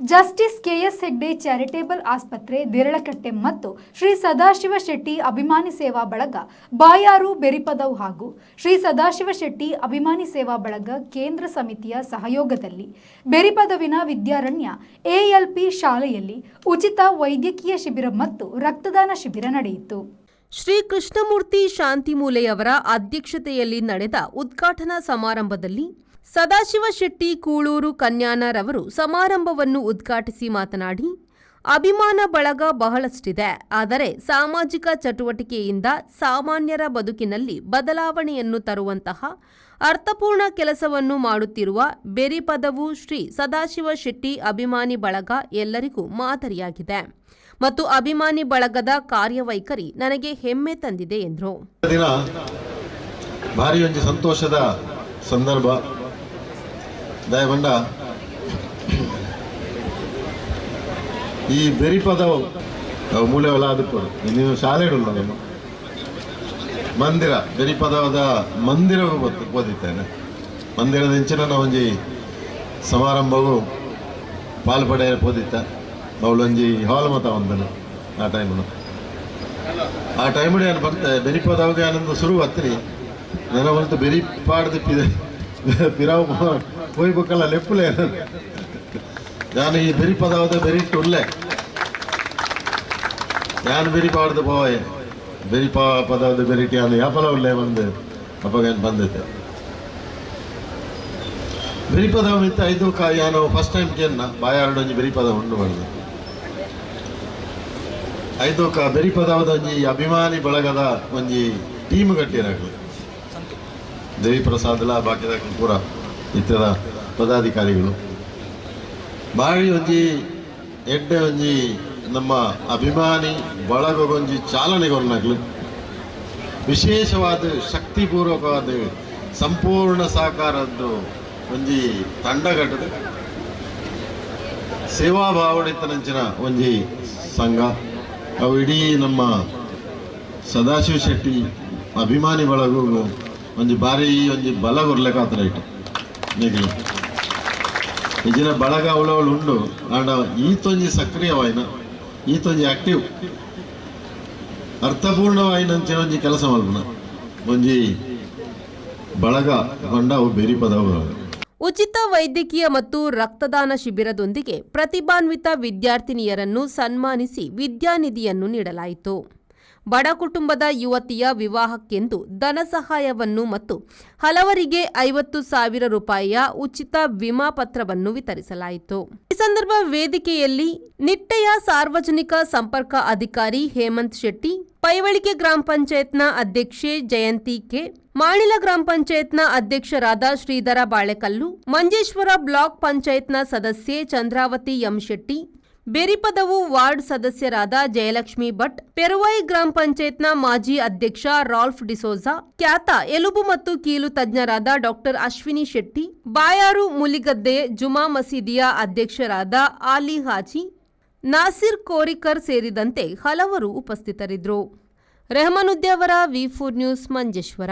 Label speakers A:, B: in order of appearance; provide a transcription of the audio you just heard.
A: Justice KS Hegde charitable ಆಸ್ಪತ್ರೆ ದೇರಳಕಟ್ಟೆ ಮತ್ತು ಶ್ರೀ ಸದಾಶಿವ ಶೆಟ್ಟಿ ಅಭಿಮಾನಿ ಸೇವಾ ಬಳಗ ಬಾಯಾರು ಬೆರಿಪದವು ಹಾಗೂ ಶ್ರೀ ಸದಾಶಿವ ಶೆಟ್ಟಿ ಅಭಿಮಾನಿ ಸೇವಾ ಬಳಗ ಕೇಂದ್ರ ಸಮಿತಿಯ ಸಹಯೋಗದಲ್ಲಿ ಬೆರಿಪದವಿನ ವಿದ್ಯಾರಣ್ಯ ಎಎಲ್ಪಿ ಶಾಲೆಯಲ್ಲಿ ಉಚಿತ ವೈದ್ಯಕೀಯ ಶಿಬಿರ ಮತ್ತು ರಕ್ತದಾನ ಶಿಬಿರ ನಡೆಯಿತು.
B: ಶ್ರೀ ಕೃಷ್ಣಮೂರ್ತಿ ಶಾಂತಿಮೂಲೆಯವರ ಅಧ್ಯಕ್ಷತೆಯಲ್ಲಿ ನಡೆದ ಉದ್ಘಾಟನಾ ಸಮಾರಂಭದಲ್ಲಿ ಸದಾಶಿವ ಶೆಟ್ಟಿ ಕೂಳೂರು ಕನ್ಯಾನರವರು ಸಮಾರಂಭವನ್ನು ಉದ್ಘಾಟಿಸಿ ಮಾತನಾಡಿ, ಅಭಿಮಾನ ಬಳಗ ಬಹಳಷ್ಟಿದೆ, ಆದರೆ ಸಾಮಾಜಿಕ ಚಟುವಟಿಕೆಯಿಂದ ಸಾಮಾನ್ಯರ ಬದುಕಿನಲ್ಲಿ ಬದಲಾವಣೆಯನ್ನು ತರುವಂತಹ ಅರ್ಥಪೂರ್ಣ ಕೆಲಸವನ್ನು ಮಾಡುತ್ತಿರುವ ಬೆರಿಪದವು ಶ್ರೀ ಸದಾಶಿವ ಶೆಟ್ಟಿ ಅಭಿಮಾನಿ ಬಳಗ ಎಲ್ಲರಿಗೂ ಮಾದರಿಯಾಗಿದೆ ಮತ್ತು ಅಭಿಮಾನಿ ಬಳಗದ ಕಾರ್ಯವೈಖರಿ ನನಗೆ ಹೆಮ್ಮೆ ತಂದಿದೆ ಎಂದರು.
C: ಭಾರಿ ಒಂದು ಸಂತೋಷದ ಸಂದರ್ಭ ದಯಗೊಂಡ ಈ ಬೆರಿಪದ ಮೂಲೆವಲ್ಲ ಅದಕ್ಕೆ ನೀವು ಶಾಲೆ ನಾನು ಮಂದಿರ ಬೆರಿಪದದ ಮಂದಿರ ಓದಿದ್ದೇನೆ. ಮಂದಿರದ ಹೆಂಚಿನ ಒಂಜಿ ಸಮಾರಂಭವು ಪಾಲ್ಪಡೆ ಓದಿತ್ತೆ ಅವಳೊಂಜಿ ಹಾಲ್ ಮತ ಒಂದನು ಆ ಟೈಮು ಏನು ಬರ್ತೆ ಬೆರಿಪದವಾಗ ಏನೊಂದು ಶುರು ಹತ್ತಿರಿ ನನ್ನ ಒಂದು ಬೆರಿಪಾಡ್ದಿಪ್ಪಿದೆ ಪಿರಾವು ಹೋಗ್ಬೇಕಲ್ಲ ಲೆಪ್ಪುಲೆ ನಾನು ಈ ಬೆರಿಪದವಾದ ಬೆರಿಟ್ಟುಳ್ಳೆ ನಾನು ಬೆರಿಪಾಡ್ದು ಪೋಯ್ ಬೆರಿಪದವಾದ ಬೆರಿಟಿ ಅದು ಯಾಪಲ ಉಳ್ಳೆ ಒಂದು ಅಪ್ಪಗೇನು ಬಂದೈತೆ ಬೆರಿಪದ ಮಿತ್ತ ಐದು ನಾನು ಫಸ್ಟ್ ಟೈಮ್ ಕೇನ್ನ ಬಾಯಾರ್ಡು ಒಂಜಿ ಬೆರಿಪದ ಉಂಡು ಮಾಡಿದೆ ಐದು ಬೆರಿಪದವಾದ ಒಂಜಿ ಅಭಿಮಾನಿ ಬಳಗದ ಒಂಜಿ ಟೀಮ್ ಕಟ್ಟಿರಾಗಲಿ ದೇವಿ ಪ್ರಸಾದ್ಲ ಬಾಕಿದ ಪೂರ ಇತ್ಯದ ಪದಾಧಿಕಾರಿಗಳು ಬಾಳಿ ಒಂಜಿ ಎಡ್ಡೆ ಒಂಜಿ ನಮ್ಮ ಅಭಿಮಾನಿ ಬಳಗೊಂಜಿ ಚಾಲನೆಗೊರ್ನಾಗ್ಲು ವಿಶೇಷವಾದ ಶಕ್ತಿಪೂರ್ವಕವಾದ ಸಂಪೂರ್ಣ ಸಹಕಾರದ್ದು ಒಂಜಿ ತಂಡಗಟ್ಟದ ಸೇವಾ ಭಾವನೆತನಂಚಿನ ಒಂಜಿ ಸಂಘ ಅವು ಇಡೀ ನಮ್ಮ ಸದಾಶಿವ ಶೆಟ್ಟಿ ಅಭಿಮಾನಿ ಬಳಗೂ ಒಂಜಿ ಬಾರಿ ಒಂಜಿ ಬಲ ಕೊರ್ಲೆಕಾತರ ಇಟ್ಟು ನೀಗಿಲು ಇಜಿನ ಬಳಗ ಅವಳವಳು ಉಂಡು ಆಂಡ ಈತೊಂಜಿ ಸಕ್ರಿಯವಾಯಿನ ಈತೊಂಜಿ ಆಕ್ಟಿವ್ ಅರ್ಥಪೂರ್ಣವಾಯಿನಂಚಿನ ಒಂಜಿ ಕೆಲಸ ಮಲ್ಪನ ಒಂಜಿ ಬಳಗ ಕೊಂಡ ಅವು ಬೆರಿಪದವು.
B: ಉಚಿತ ವೈದ್ಯಕೀಯ ಮತ್ತು ರಕ್ತದಾನ ಶಿಬಿರದೊಂದಿಗೆ ಪ್ರತಿಭಾನ್ವಿತ ವಿದ್ಯಾರ್ಥಿನಿಯರನ್ನು ಸನ್ಮಾನಿಸಿ ವಿದ್ಯಾನಿಧಿಯನ್ನು ನೀಡಲಾಯಿತು. ಬಡ ಕುಟುಂಬದ ಯುವತಿಯ ವಿವಾಹಕ್ಕೆಂದು ಧನ ಸಹಾಯವನ್ನು ಮತ್ತು ಹಲವರಿಗೆ 50,000 ರೂಪಾಯಿಯ ಉಚಿತ ವಿಮಾ ಪತ್ರವನ್ನು ವಿತರಿಸಲಾಯಿತು. ಈ ಸಂದರ್ಭ ವೇದಿಕೆಯಲ್ಲಿ ನಿಟ್ಟೆಯ ಸಾರ್ವಜನಿಕ ಸಂಪರ್ಕ ಅಧಿಕಾರಿ ಹೇಮಂತ್ ಶೆಟ್ಟಿ, ಪೈವಳಿಕೆ ಗ್ರಾಮ ಪಂಚಾಯತ್ನ ಅಧ್ಯಕ್ಷೆ ಜಯಂತಿ ಕೆ, ಮಾಣಿಲ ಗ್ರಾಮ ಪಂಚಾಯತ್ನ ಅಧ್ಯಕ್ಷರಾದ ಶ್ರೀಧರ ಬಾಳೆಕಲ್ಲು, ಮಂಜೇಶ್ವರ ಬ್ಲಾಕ್ ಪಂಚಾಯತ್ನ ಸದಸ್ಯೆ ಚಂದ್ರಾವತಿ ಎಂ ಶೆಟ್ಟಿ, ಬೆರಿಪದವು ವಾರ್ಡ್ ಸದಸ್ಯರಾದ ಜಯಲಕ್ಷ್ಮಿ ಭಟ್, ಪೆರುವಾಯಿ ಗ್ರಾಮ ಪಂಚಾಯತ್ನ ಮಾಜಿ ಅಧ್ಯಕ್ಷ ರಾಲ್ಫ್ ಡಿಸೋಜಾ, ಖ್ಯಾತ ಎಲುಬು ಮತ್ತು ಕೀಲು ತಜ್ಞರಾದ ಡಾಕ್ಟರ್ ಅಶ್ವಿನಿ ಶೆಟ್ಟಿ, ಬಾಯಾರು ಮುಲಿಗದ್ದೆ ಜುಮಾ ಮಸೀದಿಯ ಅಧ್ಯಕ್ಷರಾದ ಆಲಿ ಹಾಜಿ, ನಾಸಿರ್ ಕೋರಿಕರ್ ಸೇರಿದಂತೆ ಹಲವರು ಉಪಸ್ಥಿತರಿದ್ದರು. ರೆಹಮಾನುದ್ದಿ ಅವರ ವಿ4 ನ್ಯೂಸ್ ಮಂಜೇಶ್ವರ.